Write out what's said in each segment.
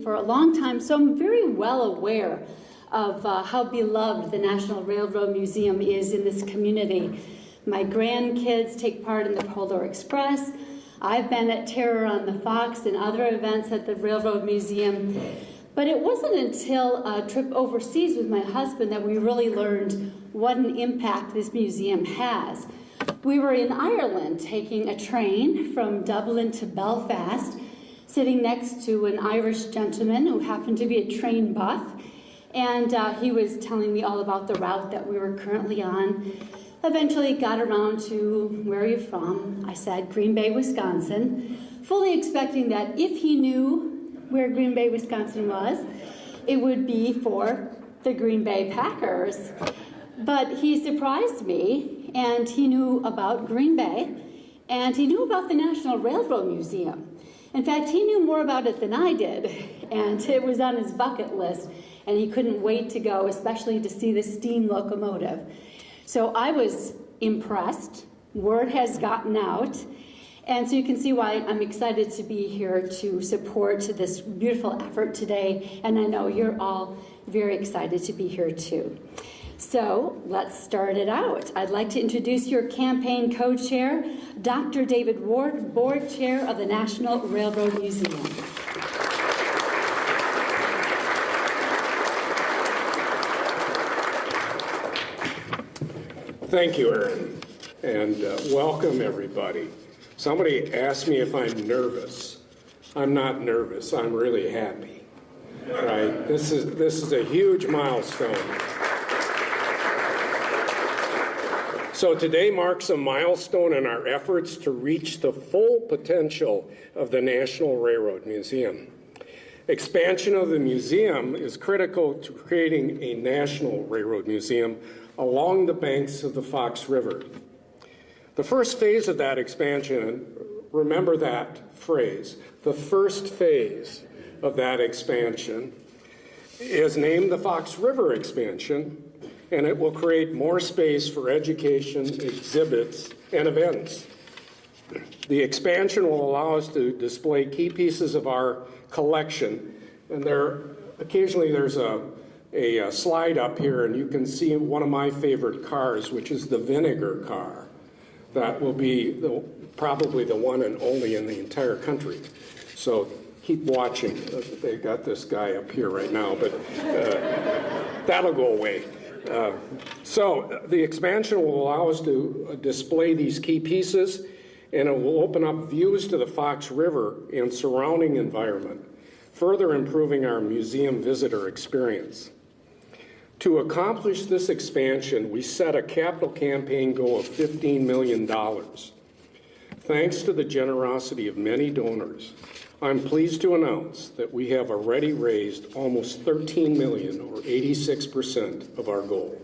For a long time, so I'm very well aware of how beloved the National Railroad Museum is in this community. My grandkids take part in the Polar Express. I've been at Terror on the Fox and other events at the Railroad Museum. But it wasn't until a trip overseas with my husband that we really learned what an impact this museum has. We were in Ireland taking a train from Dublin to Belfast, sitting next to an Irish gentleman who happened to be a train buff, and he was telling me all about the route that we were currently on. Eventually got around to, where are you from? I said, Green Bay, Wisconsin, fully expecting that if he knew where Green Bay, Wisconsin was, it would be for the Green Bay Packers. But he surprised me, and he knew about Green Bay, and he knew about the National Railroad Museum. In fact, he knew more about it than I did, and it was on his bucket list, and he couldn't wait to go, especially to see the steam locomotive. So I was impressed. Word has gotten out, and so you can see why I'm excited to be here to support this beautiful effort today, and I know you're all very excited to be here too. So let's start it out. I'd like to introduce your campaign co-chair, Dr. David Ward, board chair of the National Railroad Museum. Thank you, Erin, and welcome everybody. Somebody asked me if I'm nervous. I'm not nervous. I'm really happy. Right? This is a huge milestone. So today marks a milestone in our efforts to reach the full potential of the National Railroad Museum. Expansion of the museum is critical to creating a National Railroad Museum along the banks of the Fox River. The first phase of that expansion, remember that phrase, the first phase of that expansion is named the Fox River Expansion, and it will create more space for education, exhibits, and events. The expansion will allow us to display key pieces of our collection, and occasionally there's a slide up here, and you can see one of my favorite cars, which is the vinegar car. That will be probably the one and only in the entire country. So keep watching. They got this guy up here right now, but that'll go away. So the expansion will allow us to display these key pieces, and it will open up views to the Fox River and surrounding environment, further improving our museum visitor experience. To accomplish this expansion, we set a capital campaign goal of $15 million. Thanks to the generosity of many donors, I'm pleased to announce that we have already raised almost $13 million, or 86% of our goal.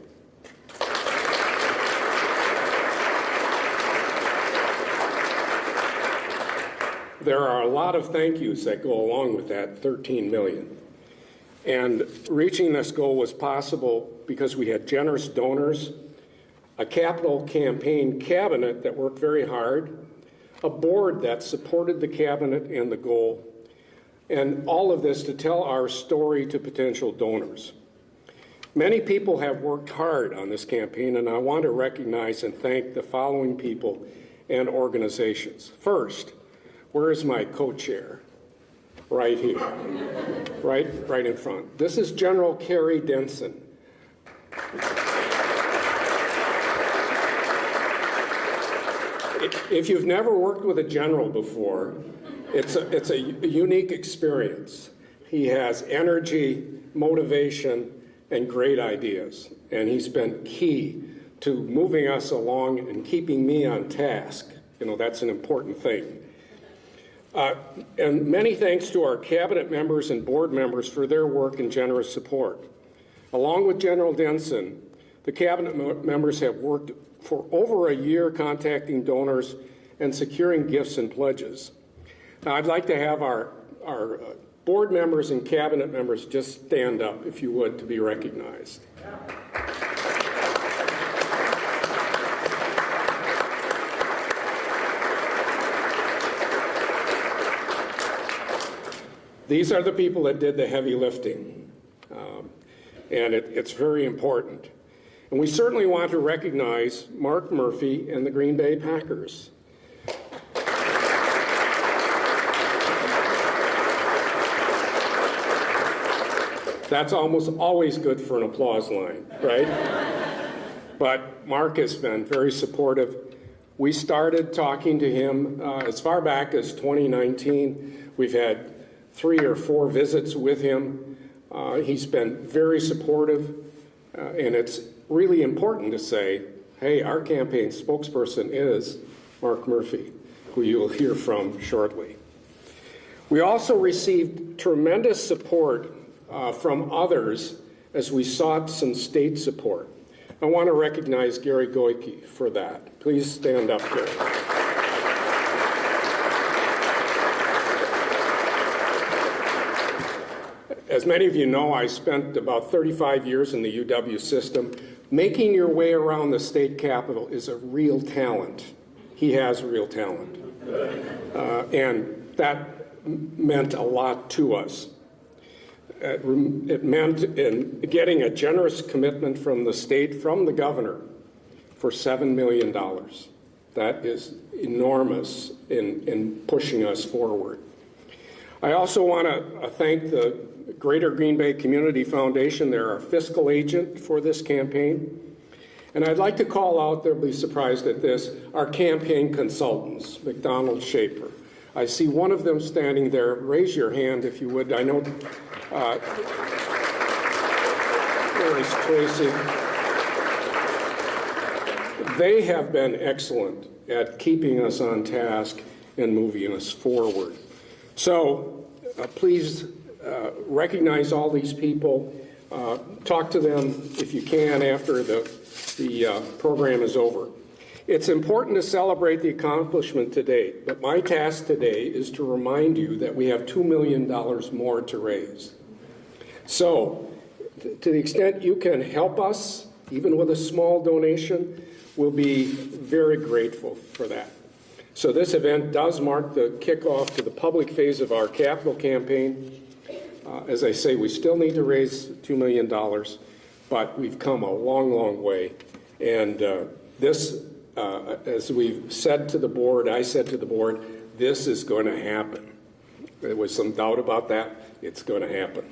There are a lot of thank yous that go along with that $13 million. And reaching this goal was possible because we had generous donors, a capital campaign cabinet that worked very hard, a board that supported the cabinet and the goal, and all of this to tell our story to potential donors. Many people have worked hard on this campaign, and I want to recognize and thank the following people and organizations. First, where is my co-chair? Right here, right in front. This is General Carrie Denson. If you've never worked with a general before, it's a unique experience. He has energy, motivation, and great ideas, and he's been key to moving us along and keeping me on task. You know, that's an important thing. And many thanks to our cabinet members and board members for their work and generous support. Along with General Denson, the cabinet members have worked for over a year contacting donors and securing gifts and pledges. Now, I'd like to have our board members and cabinet members just stand up, if you would, to be recognized. These are the people that did the heavy lifting, and it's very important. And we certainly want to recognize Mark Murphy and the Green Bay Packers. That's almost always good for an applause line, right? But Mark has been very supportive. We started talking to him as far back as 2019. We've had 3 or 4 visits with him. He's been very supportive, and it's really important to say, hey, our campaign spokesperson is Mark Murphy, who you will hear from shortly. We also received tremendous support from others as we sought some state support. I want to recognize Gary Goike for that. Please stand up, Gary. As many of you know, I spent about 35 years in the UW system. Making your way around the state capitol is a real talent. He has real talent. And that meant a lot to us. It meant in getting a generous commitment from the state, from the governor, for $7 million. That is enormous in pushing us forward. I also want to thank the Greater Green Bay Community Foundation. They're our fiscal agent for this campaign. And I'd like to call out, they'll be surprised at this, our campaign consultants, McDonald Schaefer. I see one of them standing there. Raise your hand if you would. I know there is Tracy. They have been excellent at keeping us on task and moving us forward. So please recognize all these people. Talk to them if you can after the program is over. It's important to celebrate the accomplishment to date, but my task today is to remind you that we have $2 million more to raise. So, to the extent you can help us, even with a small donation, we'll be very grateful for that. So this event does mark the kickoff to the public phase of our capital campaign. As I say, we still need to raise $2 million, but we've come a long, long way. And this, as we've said to the board, I said to the board, this is going to happen. There was some doubt about that. It's going to happen.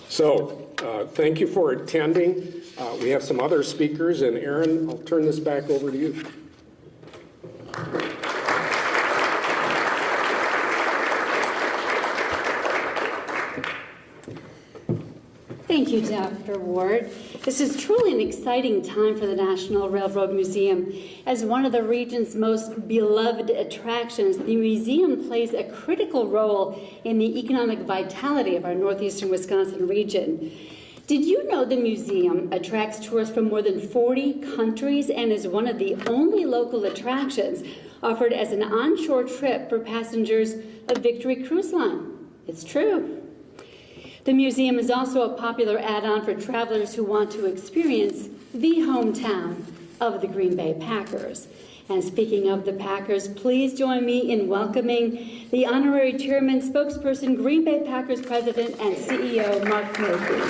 So thank you for attending. We have some other speakers, and Aaron, I'll turn this back over to you. Thank you, Dr. Ward. This is truly an exciting time for the National Railroad Museum. As one of the region's most beloved attractions, the museum plays a critical role in the economic vitality of our northeastern Wisconsin region. Did you know the museum attracts tourists from more than 40 countries and is one of the only local attractions offered as an onshore trip for passengers of Victory Cruise Line? It's true. The museum is also a popular add-on for travelers who want to experience the hometown of the Green Bay Packers. And speaking of the Packers, please join me in welcoming the honorary chairman, spokesperson, Green Bay Packers president and CEO, Mark Murphy.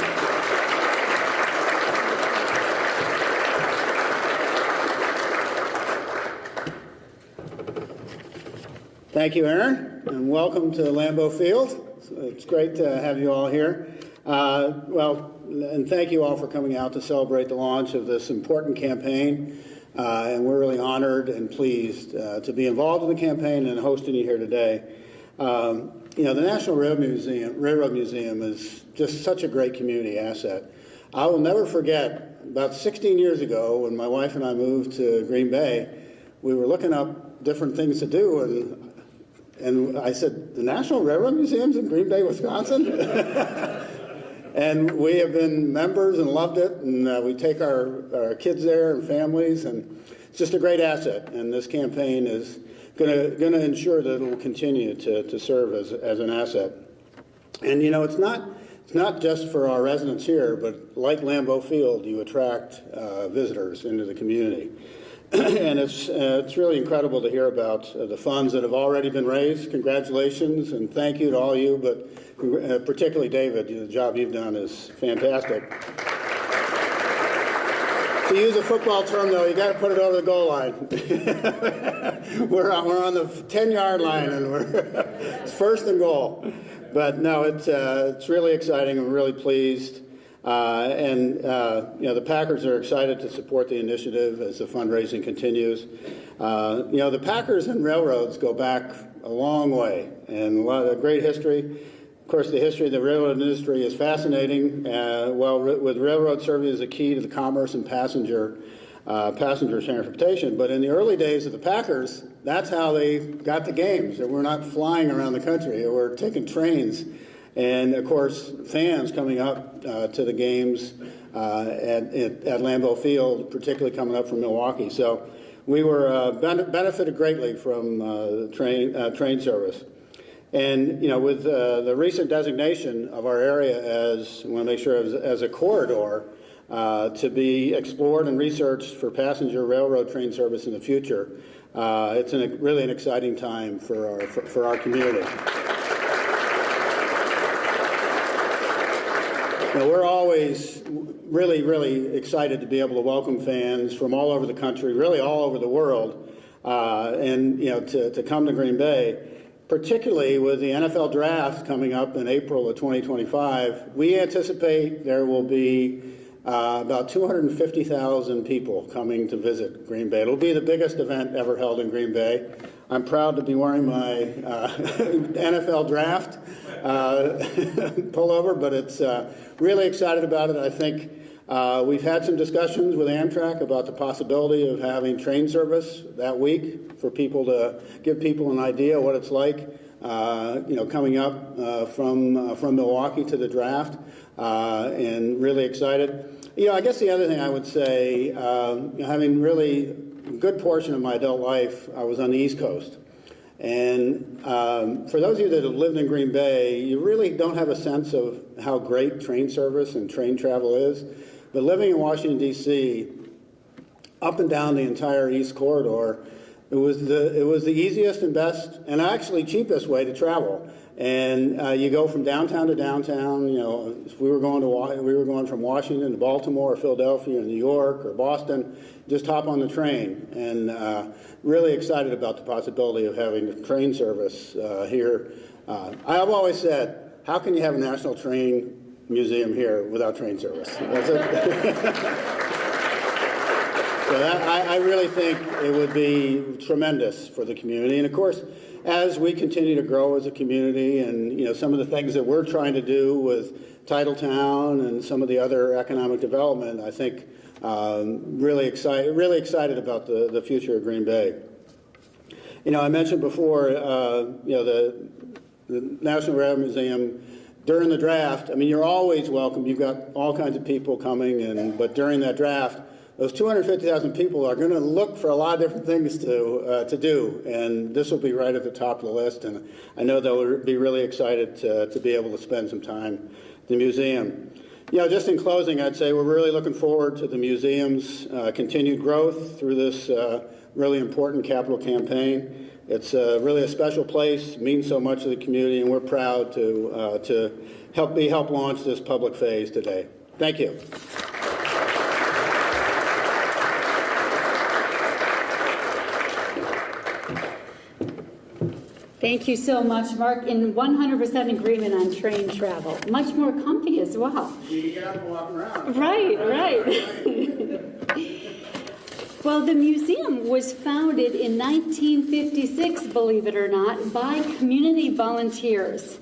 Thank you, Aaron, and welcome to Lambeau Field. It's great to have you all here. And thank you all for coming out to celebrate the launch of this important campaign. And we're really honored and pleased to be involved in the campaign and hosting you here today. The National Railroad Museum is just such a great community asset. I will never forget, about 16 years ago, when my wife and I moved to Green Bay, we were looking up different things to do, and I said, the National Railroad Museum's in Green Bay, Wisconsin? And we have been members and loved it, and we take our kids there and families, and it's just a great asset. And this campaign is going to ensure that it will continue to serve as an asset. And it's not just for our residents here, but like Lambeau Field, you attract visitors into the community. And it's really incredible to hear about the funds that have already been raised. Congratulations and thank you to all you, but particularly David. The job you've done is fantastic. To use a football term, though, you got to put it over the goal line. we're on the 10-yard line, and it's first and goal. But no, it's really exciting. I'm really pleased. The Packers are excited to support the initiative as the fundraising continues. The Packers and railroads go back a long way and a lot of great history. Of course, the history of the railroad industry is fascinating. With railroad serving as a key to the commerce and passenger transportation. But in the early days of the Packers, that's how they got the games. They were not flying around the country. They were taking trains. And, of course, fans coming up to the games at Lambeau Field, particularly coming up from Milwaukee. So we were benefited greatly from train service. And, with the recent designation of our area as, I want to make sure, as a corridor to be explored and researched for passenger railroad train service in the future, it's really an exciting time for our community. We're always really, really excited to be able to welcome fans from all over the country, really all over the world, to come to Green Bay. Particularly with the NFL draft coming up in April of 2025, we anticipate there will be about 250,000 people coming to visit Green Bay. It'll be the biggest event ever held in Green Bay. I'm proud to be wearing my NFL draft pullover, but it's really excited about it. I think we've had some discussions with Amtrak about the possibility of having train service that week for people to give people an idea what it's like, coming up from Milwaukee to the draft, and really excited. I guess the other thing I would say, having really a good portion of my adult life, I was on the East Coast. And for those of you that have lived in Green Bay, you really don't have a sense of how great train service and train travel is. But living in Washington, D.C., up and down the entire East Corridor, it was the easiest and best and actually cheapest way to travel. And you go from downtown to downtown. If we were going from Washington to Baltimore or Philadelphia or New York or Boston, just hop on the train. And really excited about the possibility of having train service here. I've always said, how can you have a national train museum here without train service? That's it. So I really think it would be tremendous for the community. And of course, as we continue to grow as a community and some of the things that we're trying to do with Titletown and some of the other economic development, I think really excited about the future of Green Bay. I mentioned before, the National Railroad Museum, during the draft, you're always welcome. You've got all kinds of people coming, but during that draft, those 250,000 people are going to look for a lot of different things to do, and this will be right at the top of the list. And I know they'll be really excited to be able to spend some time at the museum. Just in closing, I'd say we're really looking forward to the museum's continued growth through this really important capital campaign. It's really a special place, means so much to the community, and we're proud to help launch this public phase today. Thank you. Thank you so much, Mark. In 100% agreement on train travel. Much more comfy as well. You can get up and walk around. Right. Well, the museum was founded in 1956, believe it or not, by community volunteers.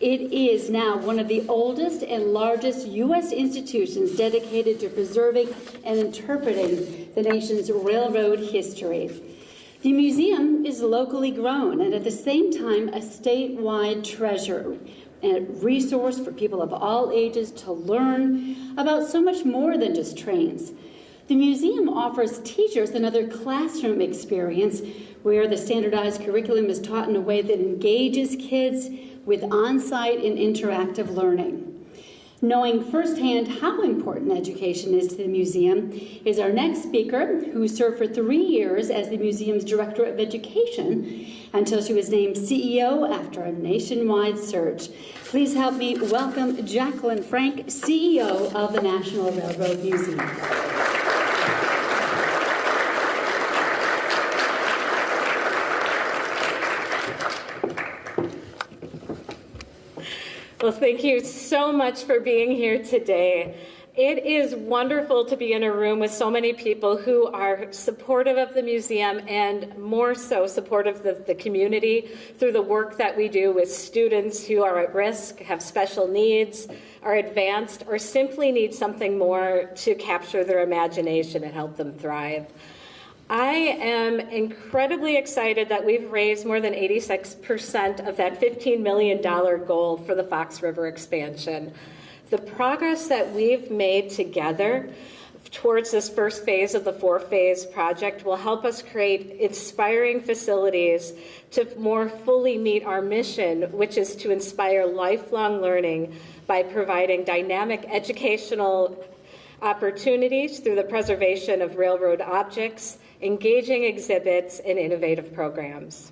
It is now one of the oldest and largest U.S. institutions dedicated to preserving and interpreting the nation's railroad history. The museum is locally grown and at the same time a statewide treasure and a resource for people of all ages to learn about so much more than just trains. The museum offers teachers another classroom experience where the standardized curriculum is taught in a way that engages kids with on-site and interactive learning. Knowing firsthand how important education is to the museum is our next speaker, who served for 3 years as the museum's Director of Education until she was named CEO after a nationwide search. Please help me welcome Jacqueline Frank, CEO of the National Railroad Museum. Well, thank you so much for being here today. It is wonderful to be in a room with so many people who are supportive of the museum and more so supportive of the community through the work that we do with students who are at risk, have special needs, are advanced, or simply need something more to capture their imagination and help them thrive. I am incredibly excited that we've raised more than 86% of that $15 million goal for the Fox River expansion. The progress that we've made together towards this first phase of the 4-phase project will help us create inspiring facilities to more fully meet our mission, which is to inspire lifelong learning by providing dynamic educational opportunities through the preservation of railroad objects, engaging exhibits, and innovative programs.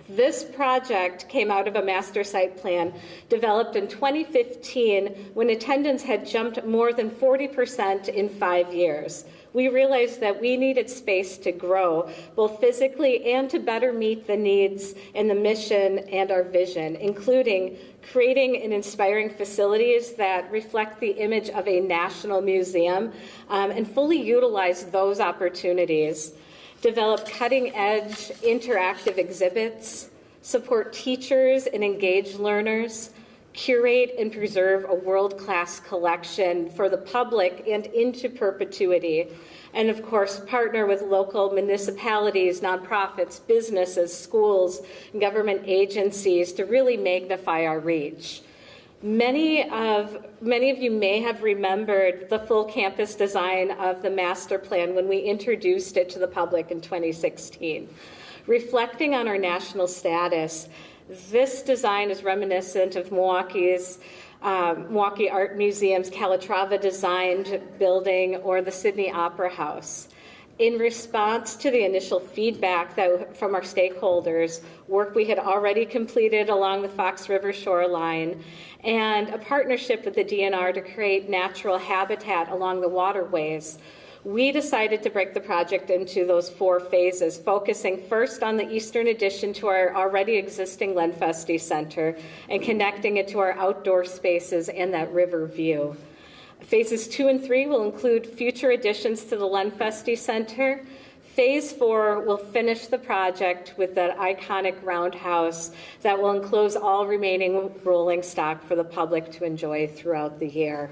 This project came out of a master site plan developed in 2015 when attendance had jumped more than 40% in 5 years. We realized that we needed space to grow, both physically and to better meet the needs and the mission and our vision, including creating and inspiring facilities that reflect the image of a national museum and fully utilize those opportunities. Develop cutting-edge interactive exhibits, support teachers and engage learners, curate and preserve a world-class collection for the public and into perpetuity, and of course partner with local municipalities, nonprofits, businesses, schools, and government agencies to really magnify our reach. Many of you may have remembered the full campus design of the master plan when we introduced it to the public in 2016. Reflecting on our national status, this design is reminiscent of Milwaukee Art Museum's Calatrava designed building or the Sydney Opera House. In response to the initial feedback from our stakeholders, work we had already completed along the Fox River shoreline, and a partnership with the DNR to create natural habitat along the waterways, we decided to break the project into those 4 phases, focusing first on the eastern addition to our already existing Len Feste Center and connecting it to our outdoor spaces and that river view. Phases 2 and 3 will include future additions to the Len Feste Center. Phase 4 will finish the project with that iconic roundhouse that will enclose all remaining rolling stock for the public to enjoy throughout the year.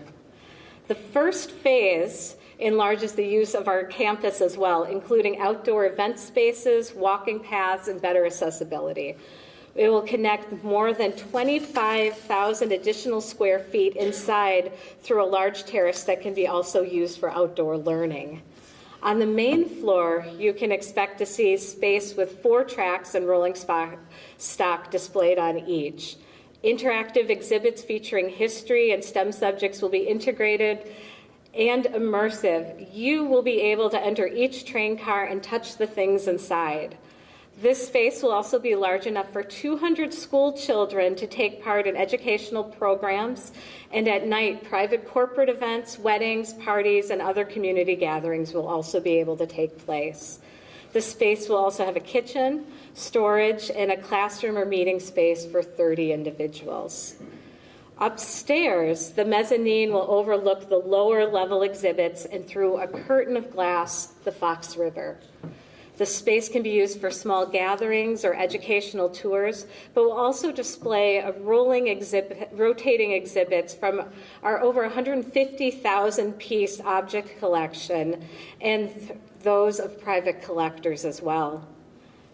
The first phase enlarges the use of our campus as well, including outdoor event spaces, walking paths, and better accessibility. It will connect more than 25,000 additional square feet inside through a large terrace that can be also used for outdoor learning. On the main floor, you can expect to see space with 4 tracks and rolling stock displayed on each. Interactive exhibits featuring history and STEM subjects will be integrated and immersive. You will be able to enter each train car and touch the things inside. This space will also be large enough for 200 school children to take part in educational programs, and at night, private corporate events, weddings, parties, and other community gatherings will also be able to take place. The space will also have a kitchen, storage, and a classroom or meeting space for 30 individuals. Upstairs, the mezzanine will overlook the lower level exhibits and through a curtain of glass, the Fox River. The space can be used for small gatherings or educational tours, but will also display a rotating exhibits from our over 150,000 piece object collection and those of private collectors as well.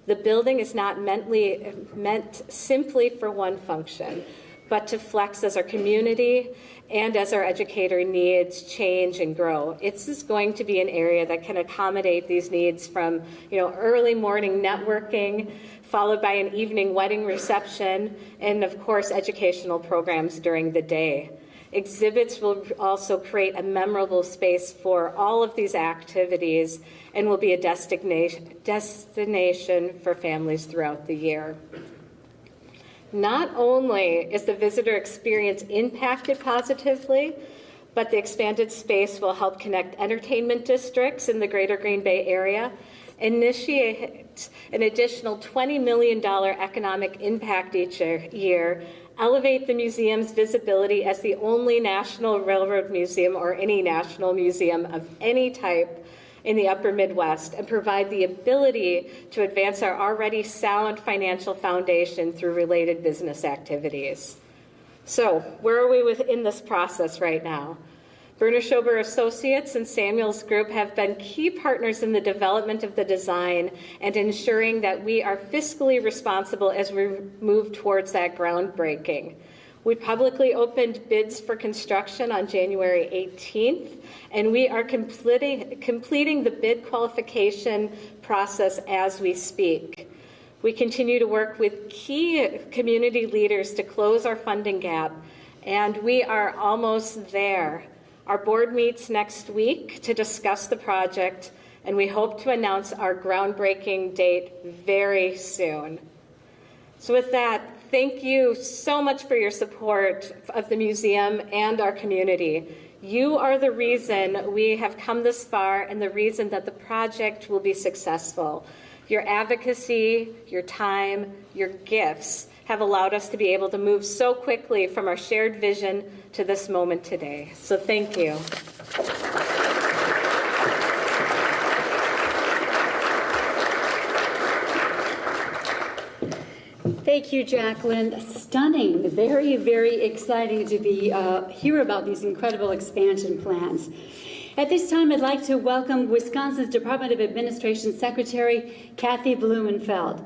The building is not meant simply for one function, but to flex as our community and as our educator needs change and grow. It's going to be an area that can accommodate these needs from early morning networking, followed by an evening wedding reception, and of course educational programs during the day. Exhibits will also create a memorable space for all of these activities and will be a destination for families throughout the year. Not only is the visitor experience impacted positively, but the expanded space will help connect entertainment districts in the greater Green Bay area, initiate an additional $20 million economic impact each year, elevate the museum's visibility as the only National Railroad Museum or any national museum of any type in the upper Midwest, and provide the ability to advance our already sound financial foundation through related business activities. So, where are we within this process right now? Berner Schober Associates and Samuels Group have been key partners in the development of the design and ensuring that we are fiscally responsible as we move towards that groundbreaking. We publicly opened bids for construction on January 18th, and we are completing the bid qualification process as we speak. We continue to work with key community leaders to close our funding gap, and we are almost there. Our board meets next week to discuss the project, and we hope to announce our groundbreaking date very soon. So with that, thank you so much for your support of the museum and our community. You are the reason we have come this far and the reason that the project will be successful. Your advocacy, your time, your gifts have allowed us to be able to move so quickly from our shared vision to this moment today. So thank you. Thank you, Jacqueline. Stunning, very, very exciting to be hear about these incredible expansion plans. At this time, I'd like to welcome Wisconsin's Department of Administration Secretary Kathy Blumenfeld.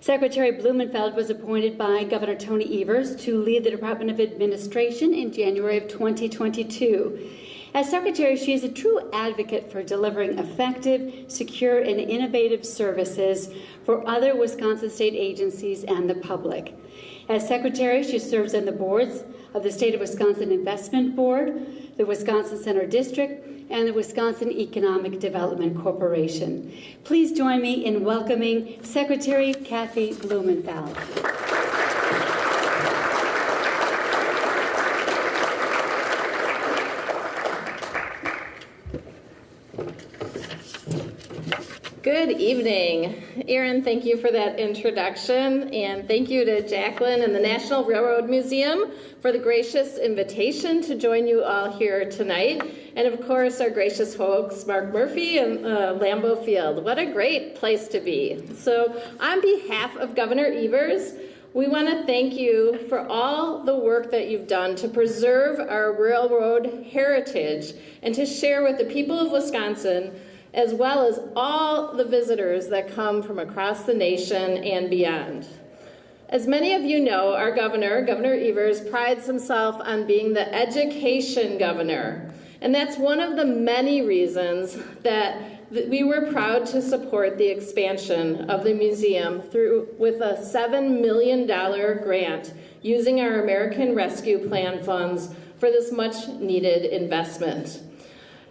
Secretary Blumenfeld was appointed by Governor Tony Evers to lead the Department of Administration in January of 2022. As Secretary, she is a true advocate for delivering effective, secure, and innovative services for other Wisconsin state agencies and the public. As Secretary, she serves on the boards of the State of Wisconsin Investment Board, the Wisconsin Center District, and the Wisconsin Economic Development Corporation. Please join me in welcoming Secretary Kathy Blumenfeld. Good evening. Erin, thank you for that introduction, and thank you to Jacqueline and the National Railroad Museum for the gracious invitation to join you all here tonight, and of course our gracious hosts, Mark Murphy and Lambeau Field. What a great place to be. So on behalf of Governor Evers, we want to thank you for all the work that you've done to preserve our railroad heritage and to share with the people of Wisconsin, as well as all the visitors that come from across the nation and beyond. As many of you know, our governor, Governor Evers, prides himself on being the education governor. And that's one of the many reasons that we were proud to support the expansion of the museum with a $7 million grant using our American Rescue Plan funds for this much needed investment.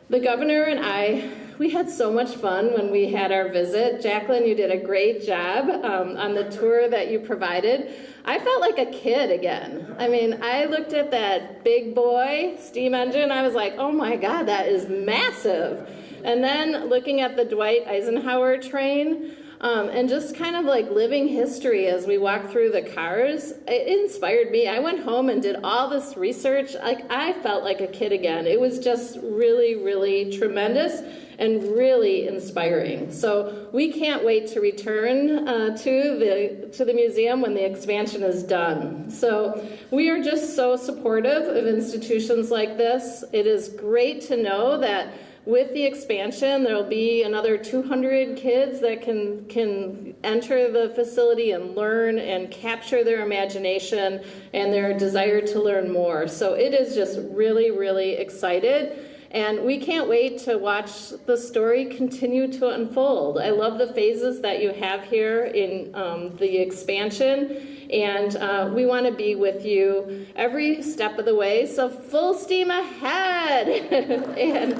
The governor and I, we had so much fun when we had our visit. Jacqueline, you did a great job on the tour that you provided. I felt like a kid again. I mean, I looked at that big boy steam engine. I was like, oh my God, that is massive. And then looking at the Dwight Eisenhower train, and just kind of like living history as we walked through the cars, it inspired me. I went home and did all this research. Like, I felt like a kid again. It was just really, really tremendous and really inspiring. So we can't wait to return to the museum when the expansion is done. So we are just so supportive of institutions like this. It is great to know that with the expansion, there will be another 200 kids that can enter the facility and learn and capture their imagination and their desire to learn more. So it is just really, really excited. And we can't wait to watch the story continue to unfold. I love the phases that you have here in the expansion, and we want to be with you every step of the way. So full steam ahead, and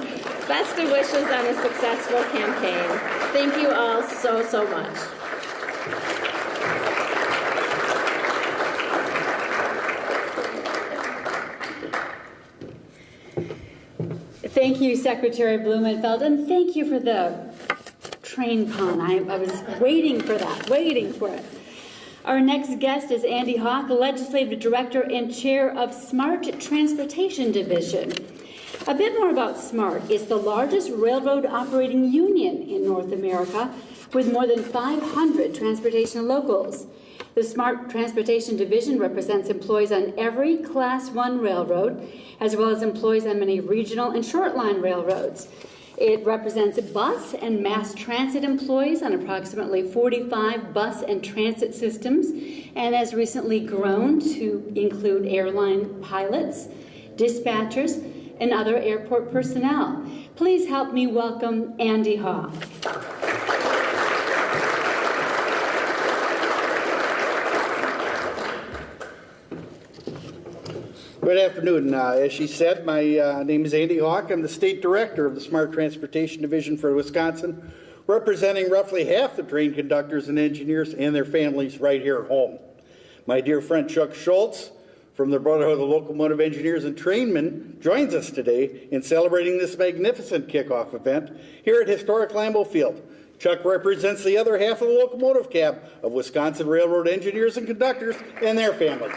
best of wishes on a successful campaign. Thank you all so, so much. Thank you, Secretary Blumenfeld, and thank you for the train pun. I was waiting for that, waiting for it. Our next guest is Andy Hawk, Legislative Director and Chair of Smart Transportation Division. A bit more about SMART. It's the largest railroad operating union in North America with more than 500 transportation locals. The Smart Transportation Division represents employees on every Class 1 railroad, as well as employees on many regional and short-line railroads. It represents bus and mass transit employees on approximately 45 bus and transit systems, and has recently grown to include airline pilots, dispatchers, and other airport personnel. Please help me welcome Andy Hawk. Good afternoon. As she said, my name is Andy Hawk. I'm the State Director of the Smart Transportation Division for Wisconsin, representing roughly half the train conductors and engineers and their families right here at home. My dear friend Chuck Schultz from the Brotherhood of Locomotive Engineers and Trainmen joins us today in celebrating this magnificent kickoff event here at historic Lambeau Field. Chuck represents the other half of the locomotive cab of Wisconsin Railroad engineers and conductors and their families.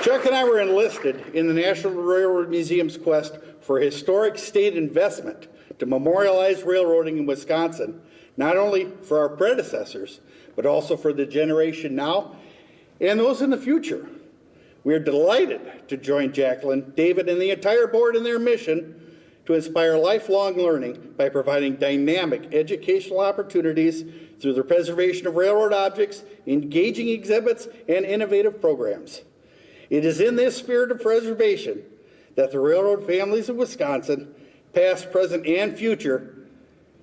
Chuck and I were enlisted in the National Railroad Museum's quest for historic state investment to memorialize railroading in Wisconsin, not only for our predecessors, but also for the generation now and those in the future. We are delighted to join Jacqueline, David, and the entire board in their mission to inspire lifelong learning by providing dynamic educational opportunities through the preservation of railroad objects, engaging exhibits, and innovative programs. It is in this spirit of preservation that the railroad families of Wisconsin, past, present, and future,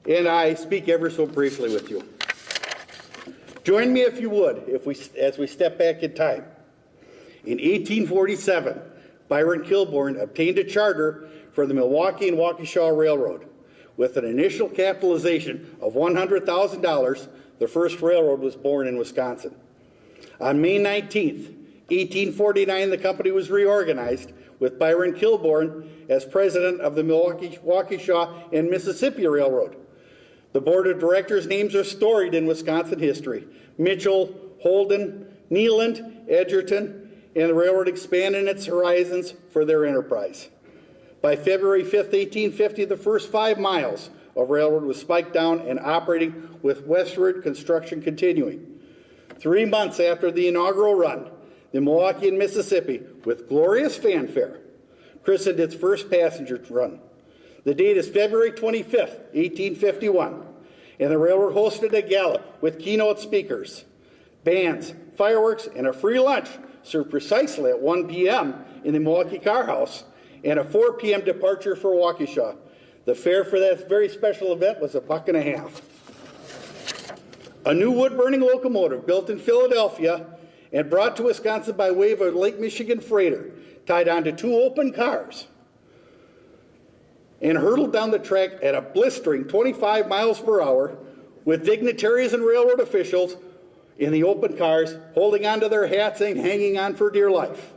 and I speak ever so briefly with you. Join me, if you would, as we step back in time. In 1847, Byron Kilbourne obtained a charter for the Milwaukee and Waukesha Railroad. With an initial capitalization of $100,000, the first railroad was born in Wisconsin. On May 19th, 1849, the company was reorganized with Byron Kilbourne as president of the Milwaukee, Waukesha, and Mississippi Railroad. The board of directors' names are storied in Wisconsin history: Mitchell, Holden, Neeland, Edgerton, and the railroad expanded its horizons for their enterprise. By February 5th, 1850, the first 5 miles of railroad was spiked down and operating, with westward construction continuing. 3 months after the inaugural run, the Milwaukee and Mississippi, with glorious fanfare, christened its first passenger run. The date is February 25th, 1851, and the railroad hosted a gala with keynote speakers, bands, fireworks, and a free lunch served precisely at 1 p.m. in the Milwaukee Car House, and a 4 p.m. departure for Waukesha. The fare for that very special event was $1.50. A new wood-burning locomotive built in Philadelphia and brought to Wisconsin by way of a Lake Michigan freighter, tied onto 2 open cars, and hurtled down the track at a blistering 25 miles per hour, with dignitaries and railroad officials in the open cars holding onto their hats and hanging on for dear life.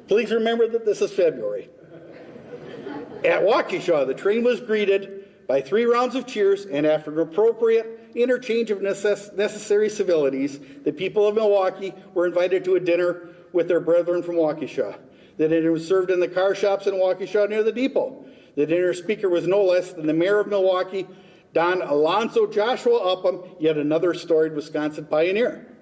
Please remember that this is February. At Waukesha, the train was greeted by 3 rounds of cheers, and after an appropriate interchange of necessary civilities, the people of Milwaukee were invited to a dinner with their brethren from Waukesha. The dinner was served in the car shops in Waukesha near the depot. The dinner speaker was no less than the mayor of Milwaukee, Don Alonzo Joshua Upham, yet another storied Wisconsin pioneer.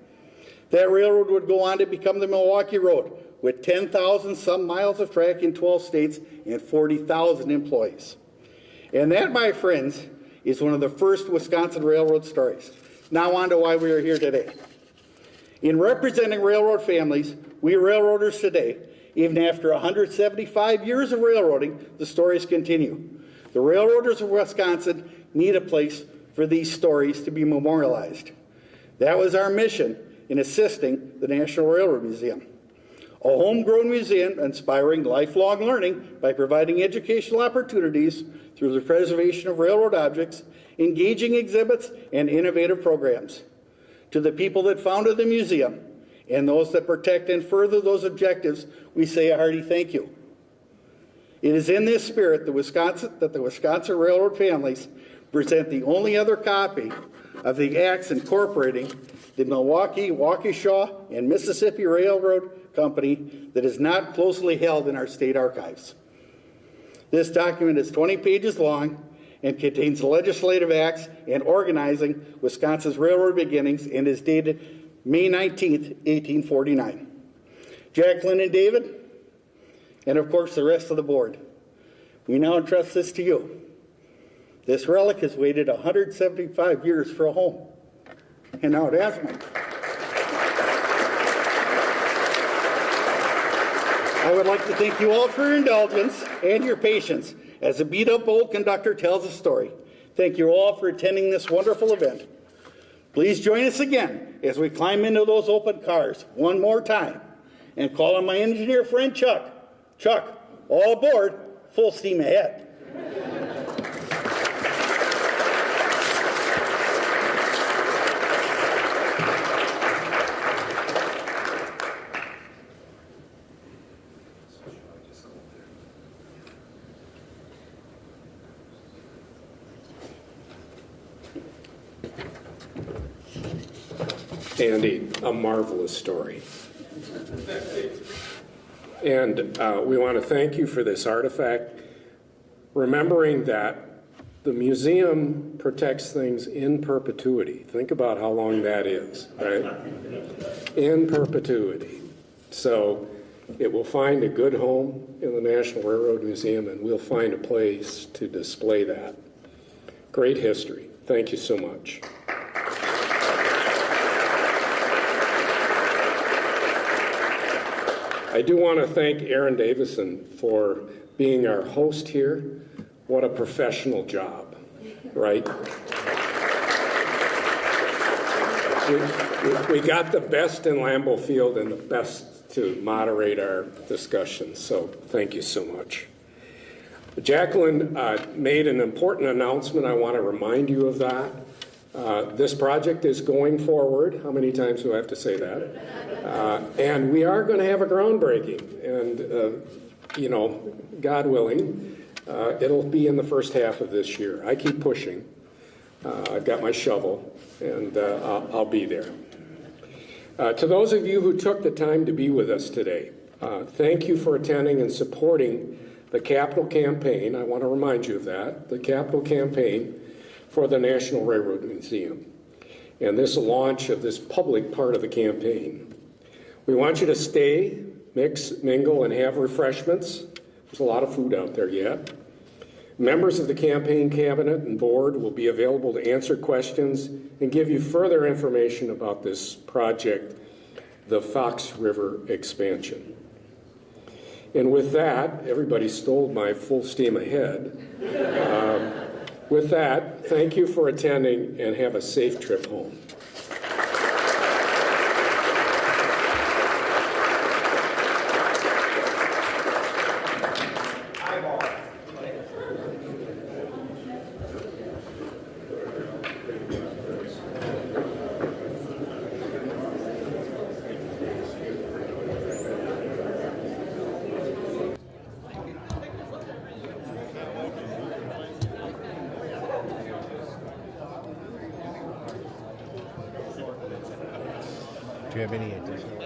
That railroad would go on to become the Milwaukee Road, with 10,000 some miles of track in 12 states and 40,000 employees. And that, my friends, is one of the first Wisconsin railroad stories. Now on to why we are here today. In representing railroad families, we railroaders today Even after 175 years of railroading, the stories continue. The railroaders of Wisconsin need a place for these stories to be memorialized. That was our mission in assisting the National Railroad Museum. A homegrown museum inspiring lifelong learning by providing educational opportunities through the preservation of railroad objects, engaging exhibits, and innovative programs. To the people that founded the museum and those that protect and further those objectives, we say a hearty thank you. It is in this spirit that the Wisconsin Railroad families present the only other copy of the acts incorporating the Milwaukee, Waukesha, and Mississippi Railroad Company that is not closely held in our state archives. This document is 20 pages long and contains legislative acts and organizing Wisconsin's railroad beginnings and is dated May 19th, 1849. Jacqueline and David, and of course the rest of the board, we now entrust this to you. This relic has waited 175 years for a home, and now it has one. I would like to thank you all for your indulgence and your patience as a beat-up old conductor tells a story. Thank you all for attending this wonderful event. Please join us again as we climb into those open cars one more time and call on my engineer friend Chuck. Chuck, all aboard, full steam ahead. Andy, a marvelous story. And we want to thank you for this artifact, remembering that the museum protects things in perpetuity. Think about how long that is, right? In perpetuity. So it will find a good home in the National Railroad Museum, and we'll find a place to display that. Great history. Thank you so much. I do want to thank Aaron Davison for being our host here. What a professional job, right? We got the best in Lambeau Field and the best to moderate our discussion, so thank you so much. Jacqueline made an important announcement. I want to remind you of that. This project is going forward. How many times do I have to say that? And we are going to have a groundbreaking. And, God willing, it'll be in the first half of this year. I keep pushing. I've got my shovel, and I'll be there. To those of you who took the time to be with us today, thank you for attending and supporting the capital campaign. I want to remind you of that, the capital campaign for the National Railroad Museum, and this launch of this public part of the campaign. We want you to stay, mix, mingle, and have refreshments. There's a lot of food out there yet. Members of the campaign cabinet and board will be available to answer questions and give you further information about this project, the Fox River expansion. And with that, everybody stole my full steam ahead. With that, thank you for attending and have a safe trip home. Do you have any additional?